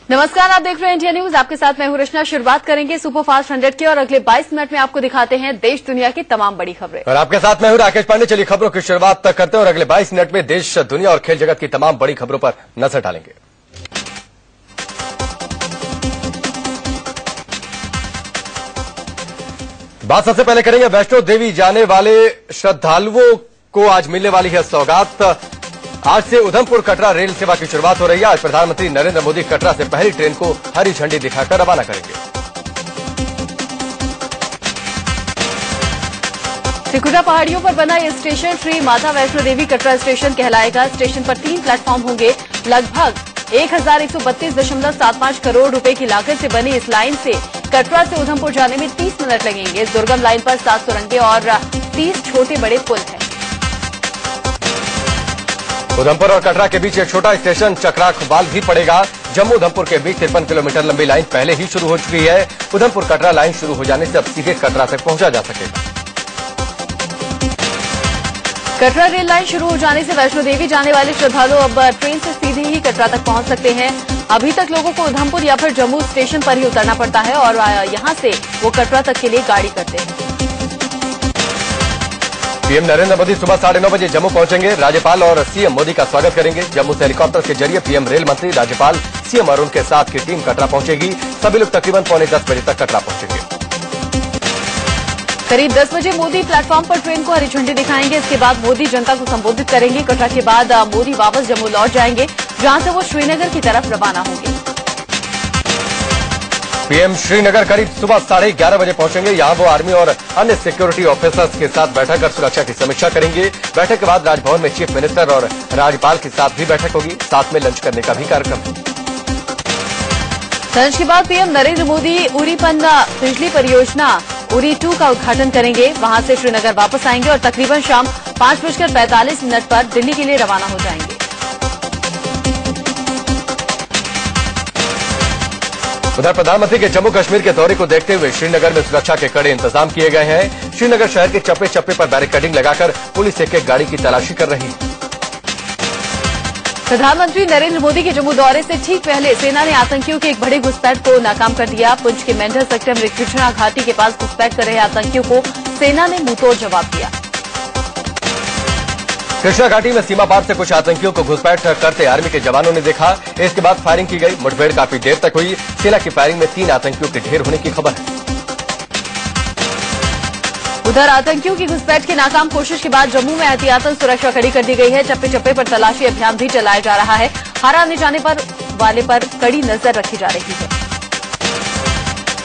नमस्कार, आप देख रहे हैं इंडिया न्यूज। आपके साथ मैं हूं रचना। शुरुआत करेंगे सुपरफास्ट 100 की और अगले 22 मिनट में आपको दिखाते हैं देश दुनिया की तमाम बड़ी खबरें। और आपके साथ मैं हूं राकेश पांडे। चलिए खबरों की शुरुआत तक करते हैं और अगले 22 मिनट में देश, दुनिया और खेल जगत की तमाम बड़ी खबरों पर नजर डालेंगे। बात सबसे पहले करेंगे वैष्णो देवी जाने वाले श्रद्धालुओं को आज मिलने वाली है सौगात। आज से उधमपुर कटरा रेल सेवा की शुरुआत हो रही है। आज प्रधानमंत्री नरेंद्र मोदी कटरा से पहली ट्रेन को हरी झंडी दिखाकर रवाना करेंगे। त्रिकुटा पहाड़ियों पर बना ये स्टेशन श्री माता वैष्णो देवी कटरा स्टेशन कहलाएगा। स्टेशन पर 3 प्लेटफॉर्म होंगे। लगभग 1131.75 करोड़ रुपए की लागत से बनी इस लाइन से कटरा से उधमपुर जाने में 30 मिनट लगेंगे। इस दुर्गम लाइन पर 7 सुरंगें और 30 छोटे बड़े पुल हैं। उधमपुर और कटरा के बीच एक छोटा स्टेशन चक्राखवाल भी पड़ेगा। जम्मू उधमपुर के बीच 53 किलोमीटर लंबी लाइन पहले ही शुरू हो चुकी है। उधमपुर कटरा लाइन शुरू हो जाने से अब सीधे कटरा तक पहुंचा जा सकेगा। कटरा रेल लाइन शुरू हो जाने से वैष्णो देवी जाने वाले श्रद्धालु अब ट्रेन से सीधे ही कटरा तक पहुंच सकते हैं। अभी तक लोगों को उधमपुर या फिर जम्मू स्टेशन पर ही उतरना पड़ता है और यहां से वो कटरा तक के लिए गाड़ी करते हैं। पीएम नरेंद्र मोदी सुबह 9:30 बजे जम्मू पहुंचेंगे। राज्यपाल और सीएम मोदी का स्वागत करेंगे। जम्मू से हेलीकॉप्टर के जरिए पीएम, रेल मंत्री, राज्यपाल, सीएम और उनके साथ की टीम कटरा पहुंचेगी। सभी लोग तकरीबन 9:45 बजे तक कटरा पहुंचेंगे। करीब 10 बजे मोदी प्लेटफॉर्म पर ट्रेन को हरी झंडी दिखाएंगे। इसके बाद मोदी जनता को संबोधित करेंगे। कटरा के बाद मोदी वापस जम्मू लौट जाएंगे, जहां से वो श्रीनगर की तरफ रवाना होंगे। पीएम श्रीनगर करीब सुबह 11:30 बजे पहुंचेंगे। यहां वो आर्मी और अन्य सिक्योरिटी ऑफिसर्स के साथ बैठक कर सुरक्षा की समीक्षा करेंगे। बैठक के बाद राजभवन में चीफ मिनिस्टर और राज्यपाल के साथ भी बैठक होगी। साथ में लंच करने का भी कार्यक्रम है। लंच के बाद पीएम नरेंद्र मोदी उरी पन्ना बिजली परियोजना उरी 2 का उद्घाटन करेंगे। वहां से श्रीनगर वापस आएंगे और तकरीबन शाम 5:45 पर दिल्ली के लिए रवाना हो जाएंगे। उधर प्रधानमंत्री के जम्मू कश्मीर के दौरे को देखते हुए श्रीनगर में सुरक्षा के कड़े इंतजाम किए गए हैं। श्रीनगर शहर के चप्पे चप्पे पर बैरिकेडिंग लगाकर पुलिस एक गाड़ी की तलाशी कर रही है। प्रधानमंत्री नरेंद्र मोदी के जम्मू दौरे से ठीक पहले सेना ने आतंकियों के एक बड़े घुसपैठ को नाकाम कर दिया। पुंछ के मेंढर सेक्टर में कृष्णा घाटी के पास घुसपैठ कर रहे आतंकियों को सेना ने मुंहतोड़ जवाब दिया। कृष्णा घाटी में सीमा पार से कुछ आतंकियों को घुसपैठ करते आर्मी के जवानों ने देखा। इसके बाद फायरिंग की गई। मुठभेड़ काफी देर तक हुई। सेना की फायरिंग में 3 आतंकियों के ढेर होने की खबर है। उधर आतंकियों की घुसपैठ की नाकाम कोशिश के बाद जम्मू में एहतियातन सुरक्षा कड़ी कर दी गई है। चप्पे चप्पे पर तलाशी अभियान भी चलाया जा रहा है। हर आने जाने वाले पर कड़ी नजर रखी जा रही है।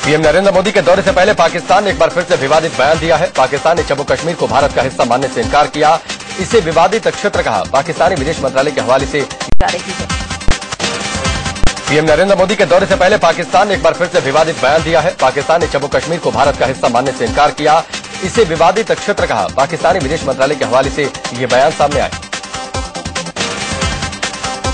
पीएम नरेंद्र मोदी के दौरे से पहले पाकिस्तान ने एक बार फिर से विवादित बयान दिया है। पाकिस्तान ने जम्मू कश्मीर को भारत का हिस्सा मानने से इनकार किया। इसे विवादित क्षेत्र कहा। पाकिस्तानी विदेश मंत्रालय के हवाले से जा रही है। पीएम नरेंद्र मोदी के दौरे से पहले पाकिस्तान ने एक बार फिर से विवादित बयान दिया है। पाकिस्तान ने जम्मू कश्मीर को भारत का हिस्सा मानने से इनकार किया। इसे विवादित क्षेत्र कहा। पाकिस्तानी विदेश मंत्रालय के हवाले से ये बयान सामने आया।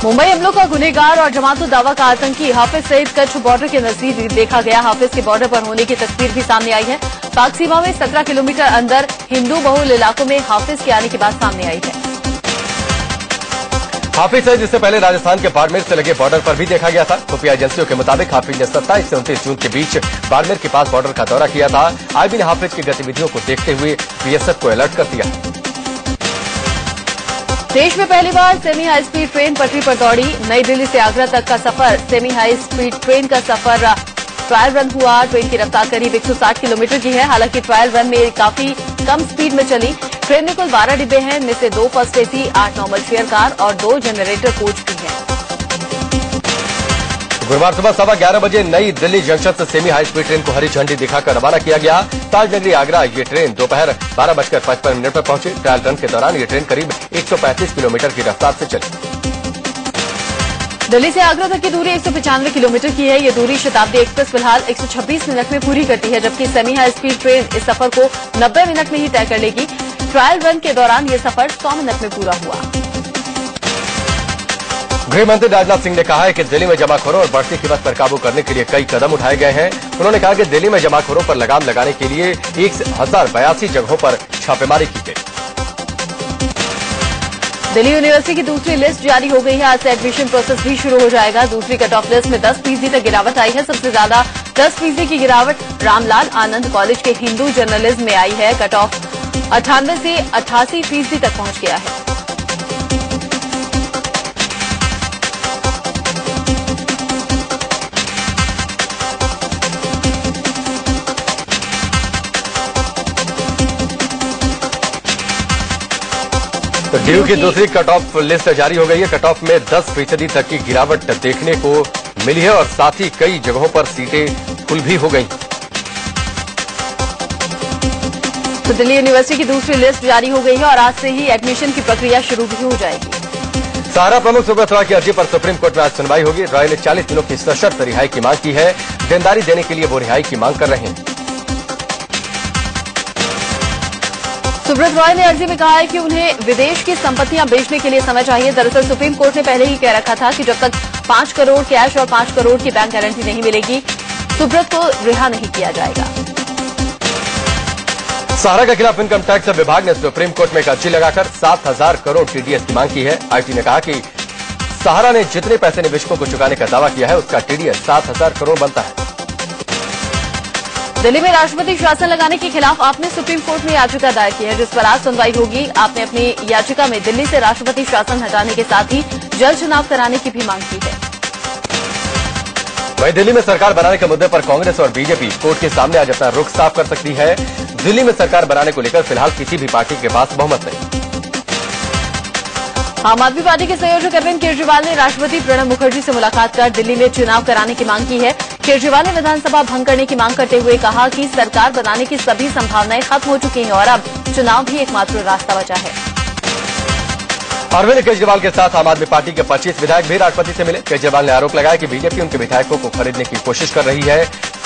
मुंबई हमलों का गुनहगार और जमातो दावा का आतंकी हाफिज सईद कच्छ बॉर्डर के नजदीक देखा गया। हाफिज के बॉर्डर पर होने की तस्वीर भी सामने आई है। पाक सीमा में 17 किलोमीटर अंदर हिंदू बहुल इलाकों में हाफिज के आने की बात सामने आई है। हाफिज सईद इससे पहले राजस्थान के बाड़मेर से लगे बॉर्डर पर भी देखा गया था। खुफिया एजेंसियों के मुताबिक हाफिज ने 27 से 29 जून के बीच बाड़मेर के पास बॉर्डर का दौरा किया था। आईबी ने हाफिज की गतिविधियों को देखते हुए बीएसएफ को अलर्ट कर दिया। देश में पहली बार सेमी हाई स्पीड ट्रेन पटरी पर दौड़ी। नई दिल्ली से आगरा तक का सफर सेमी हाई स्पीड ट्रेन का सफर ट्रायल रन हुआ। ट्रेन की रफ्तार करीब 160 किलोमीटर की है। हालांकि ट्रायल रन में काफी कम स्पीड में चली। ट्रेन में कुल 12 डिब्बे हैं। इनमें से 2 first AC, 8 normal chair car और 2 जनरेटर कोच भी हैं। गुरुवार सुबह 11:15 बजे नई दिल्ली जंक्शन से सेमी हाई स्पीड ट्रेन को हरी झंडी दिखाकर रवाना किया गया। ताजनगरी आगरा ये ट्रेन दोपहर 12:55 पर पहुंची। ट्रायल रन के दौरान ये ट्रेन करीब 135 किलोमीटर की रफ्तार से चली। दिल्ली से आगरा तक की दूरी 195 किलोमीटर की है। ये दूरी शताब्दी एक्सप्रेस फिलहाल 126 मिनट में पूरी करती है, जबकि सेमी हाई स्पीड ट्रेन इस सफर को 90 मिनट में ही तय कर लेगी। ट्रायल रन के दौरान ये सफर 100 मिनट में पूरा हुआ। गृह मंत्री राजनाथ सिंह ने कहा है कि दिल्ली में जमाखोरों और बढ़ती कीमत पर काबू करने के लिए कई कदम उठाए गए हैं। उन्होंने कहा कि दिल्ली में जमाखोरों पर लगाम लगाने के लिए 1082 जगहों पर छापेमारी की गई। दिल्ली यूनिवर्सिटी की दूसरी लिस्ट जारी हो गई है। आज से एडमिशन प्रोसेस भी शुरू हो जाएगा। दूसरी कट ऑफ लिस्ट में 10% तक गिरावट आई है। सबसे ज्यादा 10% की गिरावट रामलाल आनंद कॉलेज के हिंदू जर्नलिज्म में आई है। कट ऑफ 98 से 88% तक पहुंच गया है। तो डीयू की दूसरी कट ऑफ लिस्ट जारी हो गई है। कट ऑफ में 10% तक की गिरावट देखने को मिली है और साथ ही कई जगहों पर सीटें फुल भी हो गई। तो दिल्ली यूनिवर्सिटी की दूसरी लिस्ट जारी हो गई है और आज से ही एडमिशन की प्रक्रिया शुरू भी हो जाएगी। सहारा प्रमुख सुब्रत रॉय की अर्जी पर सुप्रीम कोर्ट में आज सुनवाई होगी। रॉय ने 40 दिनों की सशर्त रिहाई की मांग की है। देनदारी देने के लिए वो रिहाई की मांग कर रहे हैं। सुब्रत रॉय ने अर्जी में कहा है कि उन्हें विदेश की संपत्तियां बेचने के लिए समय चाहिए। दरअसल सुप्रीम कोर्ट ने पहले ही कह रखा था कि जब तक 5 करोड़ कैश और 5 करोड़ की बैंक गारंटी नहीं मिलेगी, सुब्रत को रिहा नहीं किया जाएगा। सहारा के खिलाफ इनकम टैक्स विभाग ने सुप्रीम कोर्ट में एक अर्जी लगाकर 7,000 करोड़ टीडीएस की मांग की है। आईटी ने कहा कि सहारा ने जितने पैसे निवेशकों को चुकाने का दावा किया है, उसका टीडीएस 7,000 करोड़ बनता है। दिल्ली में राष्ट्रपति शासन लगाने के खिलाफ आपने सुप्रीम कोर्ट में याचिका दायर की है, जिस पर आज सुनवाई होगी। आपने अपनी याचिका में दिल्ली से राष्ट्रपति शासन हटाने के साथ ही जल्द चुनाव कराने की भी मांग की है। वहीं दिल्ली में सरकार बनाने के मुद्दे पर कांग्रेस और बीजेपी कोर्ट के सामने आज अपना रुख साफ कर सकती है। दिल्ली में सरकार बनाने को लेकर फिलहाल किसी भी पार्टी के पास बहुमत नहीं। आम आदमी पार्टी के संयोजक अरविंद केजरीवाल ने राष्ट्रपति प्रणब मुखर्जी से मुलाकात कर दिल्ली में चुनाव कराने की मांग की है। केजरीवाल ने विधानसभा भंग करने की मांग करते हुए कहा कि सरकार बनाने की सभी संभावनाएं खत्म हो चुकी हैं और अब चुनाव भी एकमात्र रास्ता बचा है। अरविंद केजरीवाल के साथ आम आदमी पार्टी के 25 विधायक भी राष्ट्रपति से मिले। केजरीवाल ने आरोप लगाया कि बीजेपी उनके विधायकों को खरीदने की कोशिश कर रही है।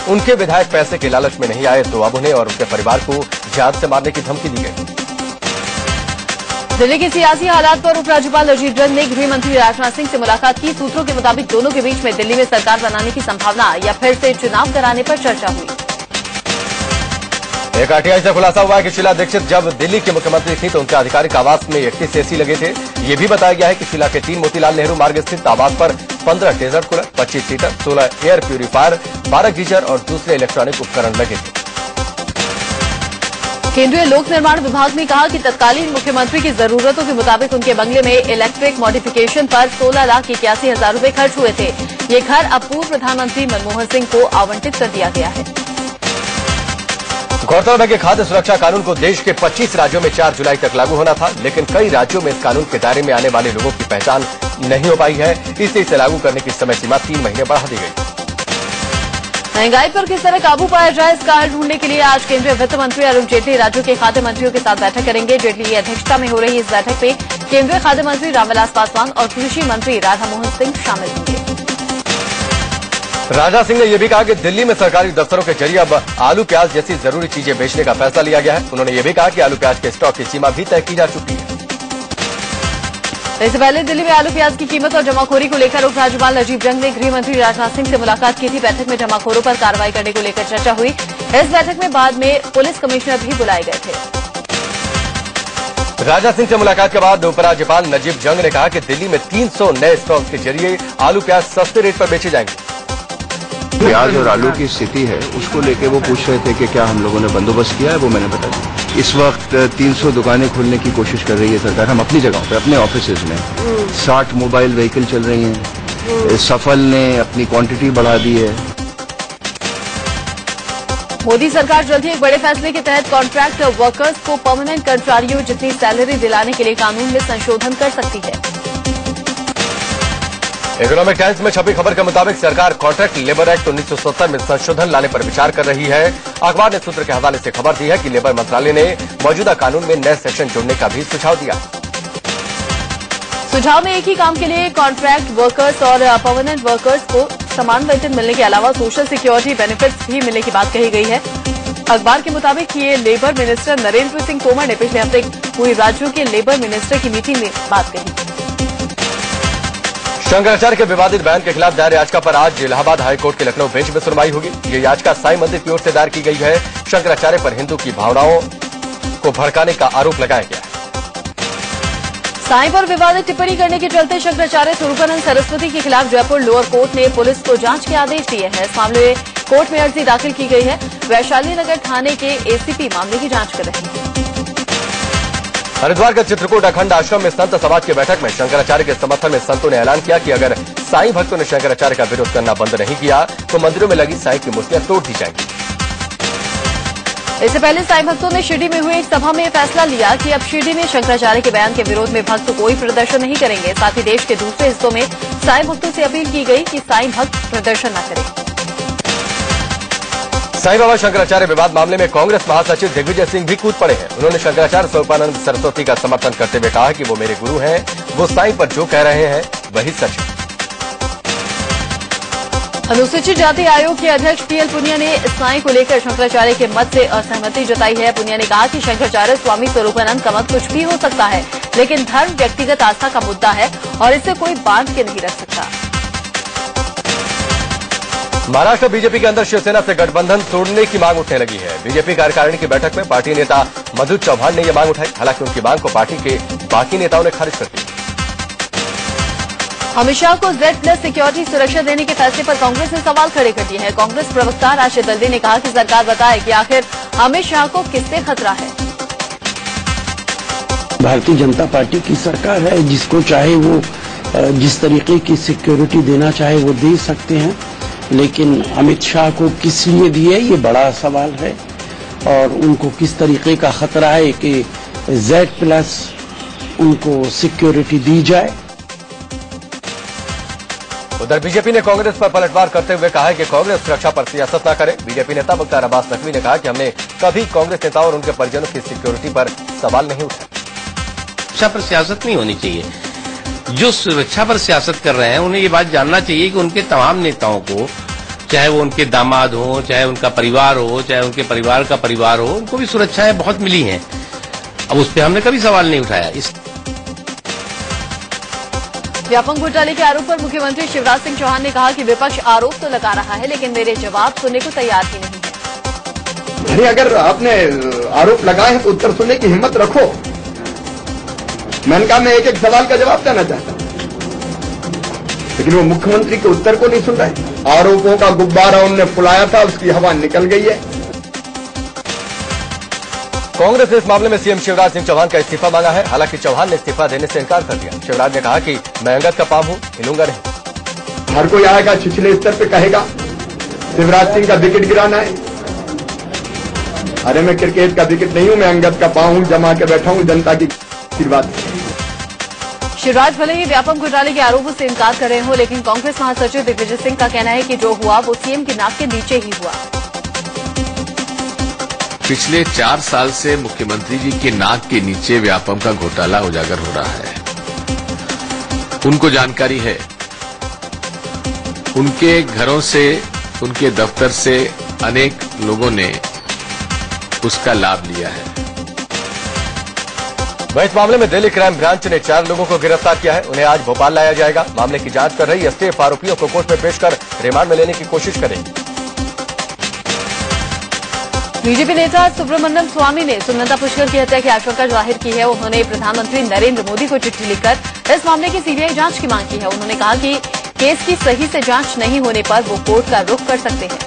उनके विधायक पैसे के लालच में नहीं आए तो अब उन्हें और उनके परिवार को जान से मारने की धमकी दी गई। दिल्ली के सियासी हालात पर उपराज्यपाल अजीत जंग ने गृह मंत्री राजनाथ सिंह से मुलाकात की। सूत्रों के मुताबिक दोनों के बीच में दिल्ली में सरकार बनाने की संभावना या फिर से चुनाव कराने पर चर्चा हुई। एक आरटीआई से खुलासा हुआ है कि शीला दीक्षित जब दिल्ली की मुख्यमंत्री थी तो उनके आधिकारिक आवास में 31 एसी लगे थे। ये भी बताया गया है कि शीला के 3 मोतीलाल नेहरू मार्ग स्थित आवास पर 15 desert cooler, 25 seater, 16 air purifier, 12 geyser और दूसरे इलेक्ट्रॉनिक उपकरण लगे थे। केंद्रीय लोक निर्माण विभाग ने कहा कि तत्कालीन मुख्यमंत्री की जरूरतों के मुताबिक उनके बंगले में इलेक्ट्रिक मॉडिफिकेशन पर 16,81,000 रुपए खर्च हुए थे। ये घर अब पूर्व प्रधानमंत्री मनमोहन सिंह को आवंटित कर दिया गया है। गौरतलब है कि खाद्य सुरक्षा कानून को देश के 25 राज्यों में 4 जुलाई तक लागू होना था, लेकिन कई राज्यों में इस कानून के दायरे में आने वाले लोगों की पहचान नहीं हो पाई है। इसलिए इसे लागू करने की समय सीमा 3 महीने बढ़ा दी गई। महंगाई पर किस तरह काबू पाया जाए, इसका हल ढूंढने के लिए आज केंद्रीय वित्त मंत्री अरुण जेटली राज्यों के खाद्य मंत्रियों के साथ बैठक करेंगे। जेटली की अध्यक्षता में हो रही इस बैठक में केंद्रीय खाद्य मंत्री रामविलास पासवान और कृषि मंत्री राधामोहन सिंह शामिल होंगे। राजा सिंह ने यह भी कहा कि दिल्ली में सरकारी दफ्तरों के जरिए अब आलू प्याज जैसी जरूरी चीजें बेचने का फैसला लिया गया है। उन्होंने यह भी कहा कि आलू प्याज के स्टॉक की सीमा भी तय की जा चुकी है। इससे पहले दिल्ली में आलू प्याज की कीमत और जमाखोरी को लेकर उपराज्यपाल अजीत जंग ने गृह मंत्री राजनाथ सिंह से मुलाकात की थी। बैठक में जमाखोरों पर कार्रवाई करने को लेकर चर्चा हुई। इस बैठक में बाद में पुलिस कमिश्नर भी बुलाए गए थे। राजा सिंह से मुलाकात के बाद उपराज्यपाल नजीब जंग ने कहा कि दिल्ली में 300 नए स्टॉक के जरिए आलू प्याज सस्ते रेट पर बेचे जाएंगे। प्याज और आलू की स्थिति है, उसको लेके वो पूछ रहे थे कि क्या हम लोगों ने बंदोबस्त किया है, वो मैंने बता दिया। इस वक्त 300 दुकानें खोलने की कोशिश कर रही है सरकार। हम अपनी जगहों पर अपने ऑफिसेज में 60 मोबाइल व्हीकल चल रही हैं। सफल ने अपनी क्वांटिटी बढ़ा दी है। मोदी सरकार जल्द ही एक बड़े फैसले के तहत कॉन्ट्रैक्ट वर्कर्स को परमानेंट कर्मचारियों जितनी सैलरी दिलाने के लिए कानून में संशोधन कर सकती है। इकोनॉमिक टाइम्स में छपी खबर के मुताबिक सरकार कॉन्ट्रैक्ट लेबर एक्ट 1970 में संशोधन लाने पर विचार कर रही है। अखबार ने सूत्र के हवाले से खबर दी है कि लेबर मंत्रालय ने मौजूदा कानून में नए सेक्शन जोड़ने का भी सुझाव दिया। सुझाव में एक ही काम के लिए कॉन्ट्रैक्ट वर्कर्स और परमानेंट वर्कर्स को समान वेतन मिलने के अलावा सोशल सिक्योरिटी बेनिफिट्स भी मिलने की बात कही गई है। अखबार के मुताबिक ये लेबर मिनिस्टर नरेंद्र सिंह तोमर ने पिछले हफ्ते हुई राज्यों के लेबर मिनिस्टर की मीटिंग में बात कही। शंकराचार्य के विवादित बयान के खिलाफ दायर याचिका पर आज इलाहाबाद हाईकोर्ट के लखनऊ बेंच में सुनवाई होगी। ये याचिका साई मंदिर की ओर से दायर की गई है। शंकराचार्य पर हिंदू की भावनाओं को भड़काने का आरोप लगाया गया है। साईं पर विवादित टिप्पणी करने के चलते शंकराचार्य स्वरूपानंद सरस्वती के खिलाफ जयपुर लोअर कोर्ट ने पुलिस को जांच के आदेश दिए हैं। इस मामले में कोर्ट में अर्जी दाखिल की गई है। वैशाली नगर थाने के एसीपी मामले की जांच कर रहे हैं। हरिद्वार के चित्रकूट अखंड आश्रम में संत समाज की बैठक में शंकराचार्य के समर्थन में संतों ने ऐलान किया कि अगर साईं भक्तों ने शंकराचार्य का विरोध करना बंद नहीं किया तो मंदिरों में लगी साईं की मूर्तियां तोड़ दी जाएंगी। इससे पहले साईं भक्तों ने शिरडी में हुई एक सभा में फैसला लिया कि अब शिरडी में शंकराचार्य के बयान के विरोध में भक्त कोई प्रदर्शन नहीं करेंगे। साथ ही देश के दूसरे हिस्सों में साईं भक्तों से अपील की गई कि साईं भक्त प्रदर्शन न करें। साईं बाबा शंकराचार्य विवाद मामले में कांग्रेस महासचिव दिग्विजय सिंह भी कूद पड़े हैं। उन्होंने शंकराचार्य स्वरूपानंद सरस्वती का समर्थन करते हुए कहा कि वो मेरे गुरु हैं, वो साईं पर जो कह रहे हैं वही सच है। अनुसूचित जाति आयोग के अध्यक्ष पीएल पुनिया ने साईं को लेकर शंकराचार्य के मत से असहमति जताई है। पुनिया ने कहा कि शंकराचार्य स्वामी स्वरूपानंद का मत कुछ भी हो सकता है, लेकिन धर्म व्यक्तिगत आस्था का मुद्दा है और इसे कोई बांध के नहीं रख सकता। महाराष्ट्र बीजेपी के अंदर शिवसेना से गठबंधन तोड़ने की मांग उठने लगी है। बीजेपी कार्यकारिणी की बैठक में पार्टी नेता मधु चौहान ने यह मांग उठाई। हालांकि उनकी मांग को पार्टी के बाकी नेताओं ने खारिज कर दिया। अमित शाह को Z+ सिक्योरिटी सुरक्षा देने के फैसले पर कांग्रेस ने सवाल खड़े कर दिए हैं। कांग्रेस प्रवक्ता राशिद दलदे ने कहा कि सरकार बताए कि आखिर अमित शाह को किससे खतरा है। भारतीय जनता पार्टी की सरकार है, जिसको चाहे वो जिस तरीके की सिक्योरिटी देना चाहे वो दे सकते हैं, लेकिन अमित शाह को किस लिए दिए ये बड़ा सवाल है और उनको किस तरीके का खतरा है कि Z+ उनको सिक्योरिटी दी जाए। उधर बीजेपी ने कांग्रेस पर पलटवार करते हुए कहा है कि कांग्रेस सुरक्षा पर सियासत न करे। बीजेपी नेता मुख्तार अब्बास नकवी ने कहा कि हमने कभी कांग्रेस नेताओं और उनके परिजनों की सिक्योरिटी पर सवाल नहीं उठाया। सुरक्षा पर सियासत नहीं होनी चाहिए। जो सुरक्षा पर सियासत कर रहे हैं उन्हें ये बात जानना चाहिए कि उनके तमाम नेताओं को, चाहे वो उनके दामाद हो, चाहे उनका परिवार हो, चाहे उनके परिवार का परिवार हो, उनको भी सुरक्षाएं बहुत मिली हैं। अब उस पर हमने कभी सवाल नहीं उठाया। व्यापम घोटाले के आरोप पर मुख्यमंत्री शिवराज सिंह चौहान ने कहा कि विपक्ष आरोप तो लगा रहा है, लेकिन मेरे जवाब सुनने को तैयार ही नहीं है। अरे अगर आपने आरोप लगाए हैं तो उत्तर सुनने की हिम्मत रखो। मैंने कहा मैं एक एक सवाल का जवाब देना चाहता हूं, लेकिन वो मुख्यमंत्री के उत्तर को नहीं सुन रहे। आरोपों का गुब्बारा उनने फुलाया था, उसकी हवा निकल गई है। कांग्रेस ने इस मामले में सीएम शिवराज सिंह चौहान का इस्तीफा मांगा है। हालांकि चौहान ने इस्तीफा देने से इनकार कर दिया। शिवराज ने कहा कि मैं अंगद का पाम हूं, हिलूंगा नहीं। हर कोई आएगा छिछले स्तर पे कहेगा शिवराज सिंह का विकेट गिराना है। अरे मैं क्रिकेट का विकेट नहीं हूं, मैं अंगद का पाम हूं, जमा के बैठा हूं जनता की आशीर्वाद। शिवराज भले ही व्यापम घोटाले के आरोपों से इनकार कर रहे हो, लेकिन कांग्रेस महासचिव दिग्विजय सिंह का कहना है कि जो हुआ वो सीएम की नाक के नीचे ही हुआ। पिछले 4 साल से मुख्यमंत्री जी के नाक के नीचे व्यापम का घोटाला उजागर हो रहा है। उनको जानकारी है। उनके घरों से, उनके दफ्तर से अनेक लोगों ने उसका लाभ लिया है। वह इस मामले में दिल्ली क्राइम ब्रांच ने 4 लोगों को गिरफ्तार किया है। उन्हें आज भोपाल लाया जाएगा। मामले की जांच कर रही एसटीएफ आरोपियों को कोर्ट में पेश कर रिमांड में लेने की कोशिश करेगी। बीजेपी नेता सुब्रमण्यम स्वामी ने सुनंदा पुष्कर की हत्या की आशंका जाहिर की है। उन्होंने प्रधानमंत्री नरेंद्र मोदी को चिट्ठी लिखकर इस मामले की सीबीआई जांच की मांग की है। उन्होंने कहा कि केस की सही से जांच नहीं होने पर वो कोर्ट का रुख कर सकते हैं।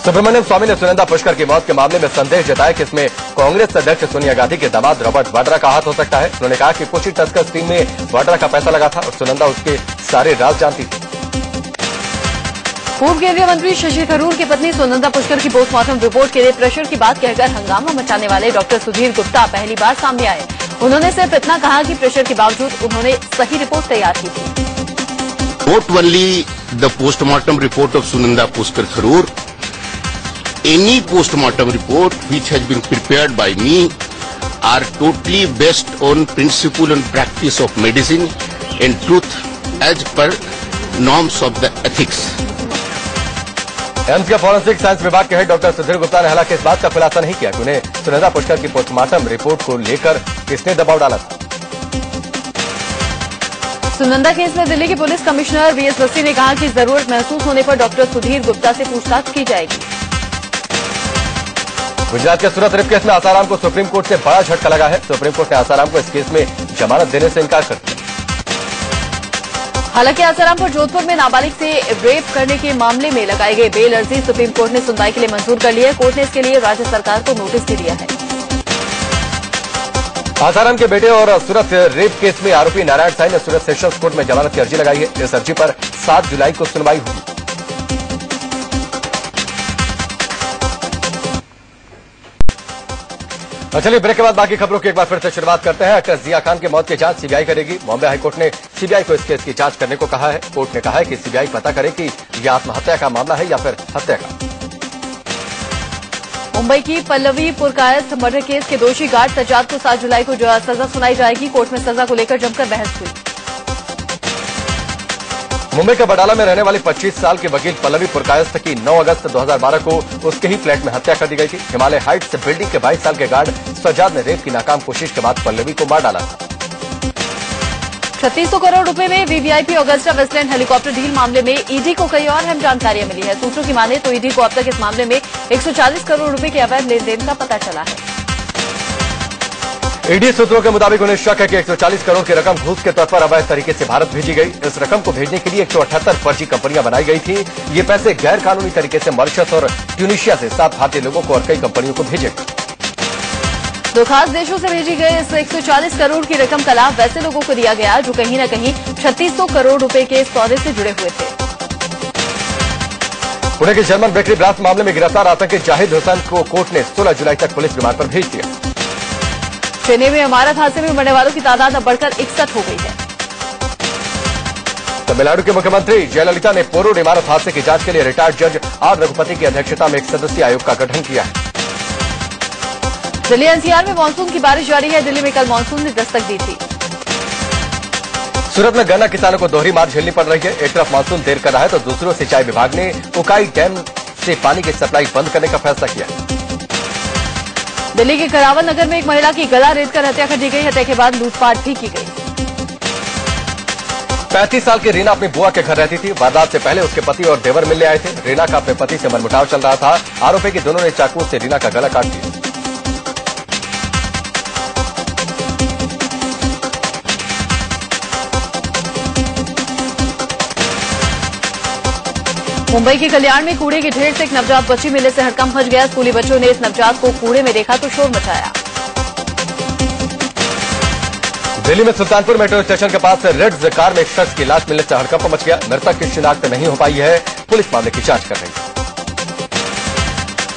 सुब्रमण्यम स्वामी ने सुनंदा पुष्कर की मौत के मामले में संदेह जताया कि इसमें कांग्रेस अध्यक्ष सोनिया गांधी के दामाद रॉबर्ट वाड्रा का हाथ हो सकता है। उन्होंने कहा कि कुछ ही तस्कर टीम में वाड्रा का पैसा लगा था और सुनंदा उसके सारे राज जानती थी। पूर्व केंद्रीय मंत्री शशि थरूर की पत्नी सुनंदा पुष्कर की पोस्टमार्टम रिपोर्ट के लिए प्रेशर की बात कहकर हंगामा मचाने वाले डॉक्टर सुधीर गुप्ता पहली बार सामने आए। उन्होंने सिर्फ इतना कहा कि प्रेशर के बावजूद उन्होंने सही रिपोर्ट तैयार की थी। Not only the postmortem report of Sunanda Pushkar Tharoor, any postmortem report which has been prepared by me are totally based on principle and practice of medicine and truth as per norms of the ethics. AIIMS के forensic science विभाग के head doctor Sudhir Gupta ने हालांकि इस बात का खुलासा नहीं किया कि उन्हें सुनंदा पुष्कर की पोस्टमार्टम रिपोर्ट को लेकर किसने दबाव डाला था। सुनंदा केस में दिल्ली के पुलिस कमिश्नर वीएस बस्सी ने कहा कि जरूरत महसूस होने पर डॉक्टर सुधीर गुप्ता से पूछताछ की जाएगी। गुजरात के सूरत रेप केस में आसाराम को सुप्रीम कोर्ट से बड़ा झटका लगा है। सुप्रीम कोर्ट ने आसाराम को इस केस में जमानत देने से इनकार कर दिया। हालांकि आसाराम पर जोधपुर में नाबालिग से रेप करने के मामले में लगाई गई बेल अर्जी सुप्रीम कोर्ट ने सुनवाई के लिए मंजूर कर ली है। कोर्ट ने इसके लिए राज्य सरकार को नोटिस भी दिया है। आसाराम के बेटे और सूरत रेप केस में आरोपी नारायण साई ने सूरत सेशंस कोर्ट में जमानत की अर्जी लगाई है। इस अर्जी पर 7 जुलाई को सुनवाई होगी। चलिए ब्रेक के बाद बाकी खबरों की एक बार फिर से शुरुआत करते हैं। एक्टर जिया खान की मौत की जांच सीबीआई करेगी। बॉम्बे हाईकोर्ट ने सीबीआई को इस केस की जांच करने को कहा है। कोर्ट ने कहा है कि सीबीआई पता करे कि यह आत्महत्या का मामला है या फिर हत्या का। मुंबई की पल्लवी पुरकायस्थ मर्डर केस के दोषी गार्ड सज्जाद को 7 जुलाई को सजा सुनाई जाएगी। कोर्ट में सजा को लेकर जमकर बहस हुई। मुंबई के बडाला में रहने वाली 25 साल की वकील पल्लवी पुरकायस्थ की 9 अगस्त 2012 को उसके ही फ्लैट में हत्या कर दी गई थी। हिमालय हाइट्स बिल्डिंग के 22 साल के गार्ड सज्जाद ने रेप की नाकाम कोशिश के बाद पल्लवी को मार डाला था। 3600 करोड़ रुपए में VVIP Agusta Westland helicopter deal मामले में ईडी को कई और अहम जानकारियां मिली है। सूत्रों की माने तो ईडी को अब तक इस मामले में 140 करोड़ रुपए के अवैध लेन देन का पता चला है। ईडी सूत्रों के मुताबिक उन्हें शक है कि 140 करोड़ की रकम घूस के तौर पर अवैध तरीके से भारत भेजी गई। इस रकम को भेजने के लिए 178 फर्जी कंपनियां बनाई गई थी। ये पैसे गैर कानूनी तरीके से मॉरिशस और ट्यूनीशिया से 7 भारतीय लोगों को और कई कंपनियों को भेजे गए। 2 खास देशों से भेजी गई इस 140 करोड़ की रकम का लाभ वैसे लोगों को दिया गया जो कहीं न कहीं 3600 करोड़ रुपए के इस सौदे से जुड़े हुए थे। पुणे के जर्मन बेकरी ब्लास्ट मामले में गिरफ्तार आतंकी जाहिद हुसैन को कोर्ट ने 16 जुलाई तक पुलिस रिमांड पर भेज दिया। चेन्नई में इमारत हादसे में मरने वालों की तादाद अब बढ़कर 61 हो गई है। तमिलनाडु के मुख्यमंत्री जयललिता ने पोरूर इमारत हादसे की जांच के लिए रिटायर्ड जज आर रघुपति की अध्यक्षता में एक सदस्यीय आयोग का गठन किया है। दिल्ली एनसीआर में मानसून की बारिश जारी है। दिल्ली में कल मानसून ने दस्तक दी थी। सूरत में गन्ना किसानों को दोहरी मार झेलनी पड़ रही है। एक तरफ मानसून देर कर रहा है तो दूसरी सिंचाई विभाग ने उकाई डैम से पानी की सप्लाई बंद करने का फैसला किया है। दिल्ली के करावल नगर में एक महिला की गला रेतकर हत्या कर दी गई। हत्या के बाद लूटपाट भी की गई। 35 साल की रीना अपनी बुआ के घर रहती थी। वारदात से पहले उसके पति और देवर मिलने आए थे। रीना का अपने पति से मनमुटाव चल रहा था। आरोप है कि दोनों ने चाकू से रीना का गला काट दिया। मुंबई के कल्याण में कूड़े के ढेर से एक नवजात बच्ची मिलने से हड़कंप मच गया। स्कूली बच्चों ने इस नवजात को कूड़े में देखा तो शोर मचाया। दिल्ली में सुल्तानपुर मेट्रो स्टेशन के पास रेड कार में एक शख्स की लाश मिलने से हड़कंप मच गया। मृतक की शिनाख्त नहीं हो पाई है। पुलिस मामले की जांच कर रही है।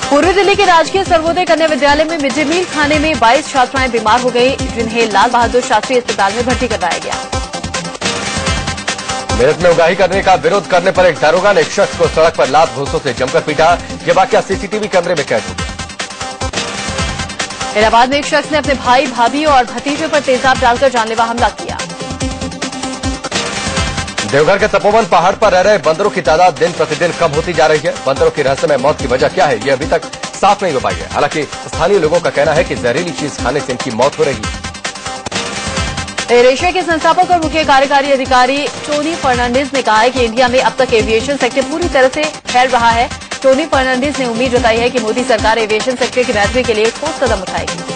पूर्वी दिल्ली के राजकीय सर्वोदय कन्या विद्यालय में मिड डे मील खाने में 22 छात्राएं बीमार हो गई, जिन्हें लाल बहादुर शास्त्री अस्पताल में भर्ती करवाया गया। मेरठ में उगाही करने का विरोध करने पर एक दारोगा ने एक शख्स को सड़क पर लात घूंसों से जमकर पीटा। यह वाकया सीसीटीवी कैमरे में कैद हो गया। इलाहाबाद में एक शख्स ने अपने भाई, भाभी और भतीजे पर तेजाब डालकर जानलेवा हमला किया। देवघर के तपोवन पहाड़ पर रह रहे बंदरों की तादाद दिन प्रतिदिन कम होती जा रही है। बंदरों की रहस्यमय मौत की वजह क्या है, यह अभी तक साफ नहीं हो पाई है। हालांकि स्थानीय लोगों का कहना है कि जहरीली चीज खाने से इनकी मौत हो रही है। एयर एशिया के संस्थापक और मुख्य कार्यकारी अधिकारी टोनी फर्नांडिस ने कहा है कि इंडिया में अब तक एविएशन सेक्टर पूरी तरह से फैल रहा है। टोनी फर्नांडिस ने उम्मीद जताई है कि मोदी सरकार एविएशन सेक्टर की बेहतरी के लिए ठोस कदम उठाएगी।